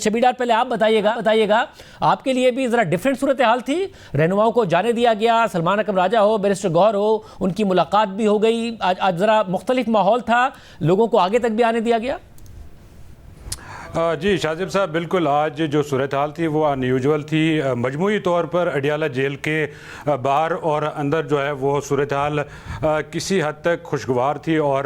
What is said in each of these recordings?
شبیر ڈار پہلے آپ بتائیے گا آپ کے لیے بھی ذرا ڈیفرنٹ صورتحال تھی، رہنماؤں کو جانے دیا گیا، سلمان اکرم راجہ ہو، بیرسٹر گوہر ہو، ان کی ملاقات بھی ہو گئی، آج ذرا مختلف ماحول تھا، لوگوں کو آگے تک بھی آنے دیا گیا؟ جی شاذب صاحب، بالکل آج جو صورتحال تھی وہ انیوجول تھی۔ مجموعی طور پر اڈیالہ جیل کے باہر اور اندر جو ہے وہ صورتحال کسی حد تک خوشگوار تھی، اور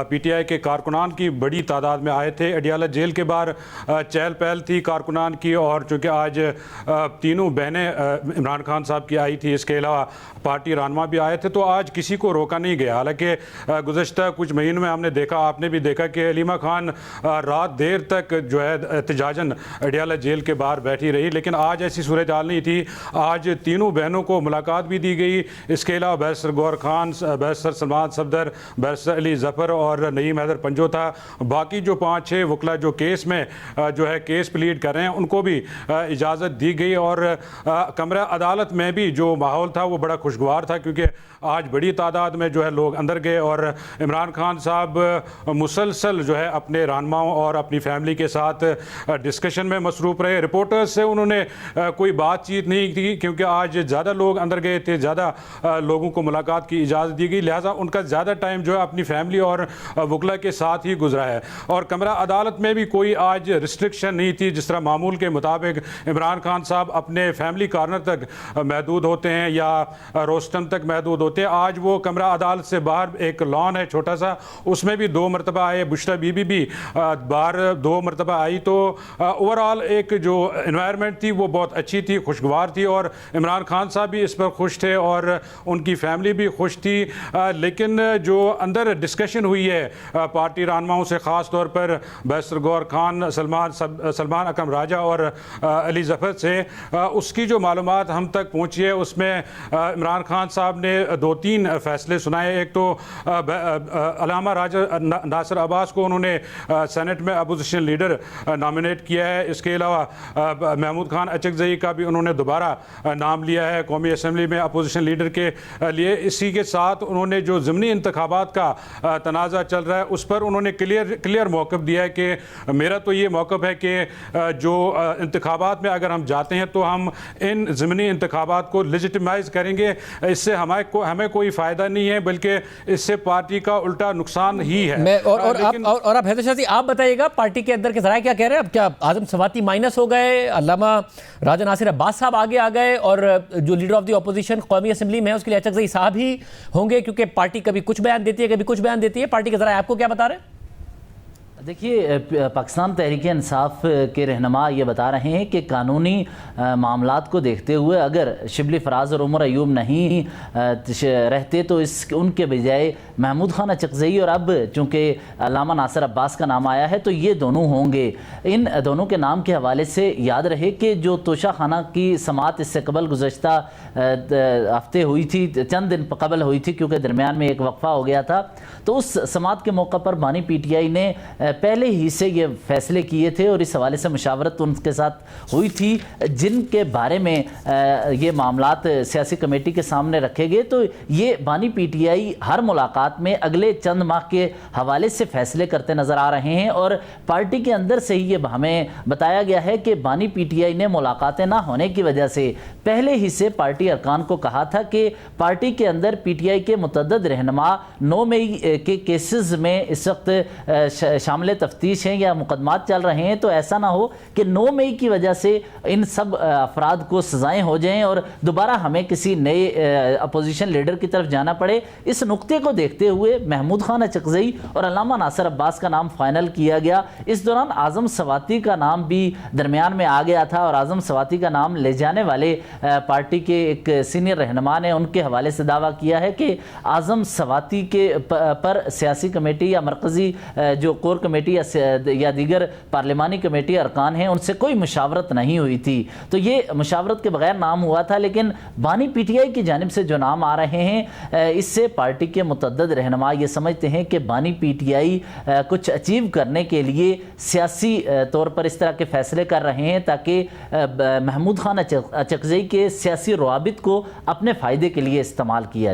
پی ٹی آئی کے کارکنان کی بڑی تعداد میں آئے تھے۔ اڈیالہ جیل کے باہر چہل پہل تھی کارکنان کی، اور چونکہ آج تینوں بہنیں عمران خان صاحب کی آئی تھی، اس کے علاوہ پارٹی رہنما بھی آئے تھے، تو آج کسی کو روکا نہیں گیا۔ حالانکہ گزشتہ کچھ مہینوں میں ہم نے دیکھا، آپ نے بھی دیکھا کہ علیمہ خان رات دیر تک جو ہے احتجاجاً اڈیالہ جیل کے باہر بیٹھی رہی، لیکن آج ایسی صورتحال نہیں تھی۔ آج تینوں بہنوں کو ملاقات بھی دی گئی، اس کے علاوہ بیرسٹر گوہر خان، بیرسٹر سلمان صفدر، بیرسٹر علی ظفر اور نعیم حیدر پنجو تھا۔ باقی جو 5-6 وکلا جو کیس میں جو ہے کیس پلیڈ کر رہے ہیں، ان کو بھی اجازت دی گئی، اور کمرہ عدالت میں بھی جو ماحول تھا وہ بڑا خوشگوار تھا، کیونکہ آج بڑی تعداد میں جو ہے لوگ اندر گئے، اور عمران خان صاحب مسلسل جو ہے اپنے رہنماؤں اور اپنی فیملی کے ساتھ ڈسکشن میں مصروف رہے۔ رپورٹرز سے انہوں نے کوئی بات چیت نہیں کی، کیونکہ آج زیادہ لوگ اندر گئے تھے، زیادہ لوگوں کو ملاقات کی اجازت دی گئی، لہٰذا ان کا زیادہ ٹائم جو ہے اپنی فیملی اور وکلا کے ساتھ ہی گزرا ہے۔ اور کمرہ عدالت میں بھی کوئی آج ریسٹرکشن نہیں تھی، جس طرح معمول کے مطابق عمران خان صاحب اپنے فیملی کارنر تک محدود ہوتے ہیں یا روسٹم تک محدود ہوتے ہیں، آج وہ کمرہ عدالت سے باہر ایک لان ہے چھوٹا سا، اس میں بھی 2 مرتبہ آئے، بشرا بی بی بھی باہر 2 مرتبہ آئی، تو اوورآل ایک جو انوائرمنٹ تھی وہ بہت اچھی تھی، خوشگوار تھی، اور عمران خان صاحب بھی اس پر خوش تھے اور ان کی فیملی بھی خوش تھی۔ لیکن جو اندر ڈسکشن ہوئی ہے پارٹی رہنماؤں سے، خاص طور پر بیرسٹر گوہر خان، سلمان اکرم راجہ اور علی ظفر سے، اس کی جو معلومات ہم تک پہنچی ہے، اس میں عمران خان صاحب نے 2-3 فیصلے سنائے۔ ایک تو علامہ راجہ ناصر عباس کو انہوں نے سینٹ میں اپوزیشن لیڈر نامنیٹ کیا ہے، اس کے علاوہ محمود خان اچکزئی کا بھی انہوں نے دوبارہ نام لیا ہے قومی اسمبلی میں اپوزیشن لیڈر کے لیے۔ اسی کے ساتھ انہوں نے جو ضمنی انتخابات کا تنازع چل رہا ہے، اس پر انہوں نے کلیئر موقف دیا ہے کہ میرا تو یہ موقف ہے کہ جو انتخابات میں اگر ہم جاتے ہیں تو ہم ان ضمنی انتخابات کو لیجیٹیمائز کریں گے، اس سے ہمیں کوئی فائدہ نہیں ہے، بلکہ اس سے پارٹی کا الٹا نقصان ہی ہے۔ اور آپ حیدر شاہ جی آپ بتائیے گا، پارٹی کے اندر کے ذرائع کیا کہہ رہے ہیں؟ اب کیا اعظم سواتی مائنس ہو گئے، علامہ راجہ ناصر عباس صاحب آگے آ گئے، اور جو لیڈر آف دی اپوزیشن قومی اسمبلی میں ہے اس کے لیے اچکزئی صاحب ہی ہوں گے، کیونکہ پارٹی کبھی کچھ بیان دیتی ہے کبھی کچھ بیان دیتی ہے؟ پارٹی کے ذرائع آپ کو کیا بتا رہے ہیں؟ دیکھیے، پاکستان تحریک انصاف کے رہنما یہ بتا رہے ہیں کہ قانونی معاملات کو دیکھتے ہوئے اگر شبلی فراز اور عمر ایوب نہیں رہتے تو ان کے بجائے محمود خان اچکزئی، اور اب چونکہ علامہ ناصر عباس کا نام آیا ہے تو یہ دونوں ہوں گے۔ ان دونوں کے نام کے حوالے سے یاد رہے کہ جو توشہ خانہ کی سماعت اس سے قبل گزشتہ ہفتے ہوئی تھی، چند دن قبل ہوئی تھی کیونکہ درمیان میں ایک وقفہ ہو گیا تھا، تو اس سماعت کے موقع پر بانی پی ٹی آئی نے پہلے ہی سے یہ فیصلے کیے تھے، اور اس حوالے سے مشاورت ان کے ساتھ ہوئی تھی، جن کے بارے میں یہ معاملات سیاسی کمیٹی کے سامنے رکھے گئے۔ تو یہ بانی پی ٹی آئی ہر ملاقات میں اگلے چند ماہ کے حوالے سے فیصلے کرتے نظر آ رہے ہیں، اور پارٹی کے اندر سے ہی یہ ہمیں بتایا گیا ہے کہ بانی پی ٹی آئی نے ملاقاتیں نہ ہونے کی وجہ سے پہلے ہی سے پارٹی ارکان کو کہا تھا کہ پارٹی کے اندر پی ٹی آئی کے متعدد رہنما 9 مئی کے کیسز میں اس وقت شامل تفتیش ہیں یا مقدمات چل رہے ہیں، تو ایسا نہ ہو کہ 9 مئی کی وجہ سے ان سب افراد کو سزائیں ہو جائیں اور دوبارہ ہمیں کسی نئے اپوزیشن لیڈر کی طرف جانا پڑے۔ اس نقطے کو دیکھتے ہوئے محمود خان اچکزئی اور علامہ ناصر عباس کا نام فائنل کیا گیا۔ اس دوران اعظم سواتی کا نام بھی درمیان میں آ گیا تھا، اور اعظم سواتی کا نام لے جانے والے پارٹی کے ایک سینئر رہنما نے ان کے حوالے سے دعویٰ کیا ہے کہ اعظم سواتی کے پر سیاسی کمیٹی یا مرکزی جو کور کمیٹی یا دیگر پارلیمانی کمیٹی ارکان ہیں ان سے کوئی مشاورت نہیں ہوئی تھی، تو یہ مشاورت کے بغیر نام ہوا تھا۔ لیکن بانی پی ٹی آئی کی جانب سے جو نام آ رہے ہیں، اس سے پارٹی کے متعدد رہنما یہ سمجھتے ہیں کہ بانی پی ٹی آئی کچھ اچیو کرنے کے لیے سیاسی طور پر اس طرح کے فیصلے کر رہے ہیں تاکہ محمود خان اچکزئی کے سیاسی روابط کو اپنے فائدے کے لیے استعمال کیا جائے۔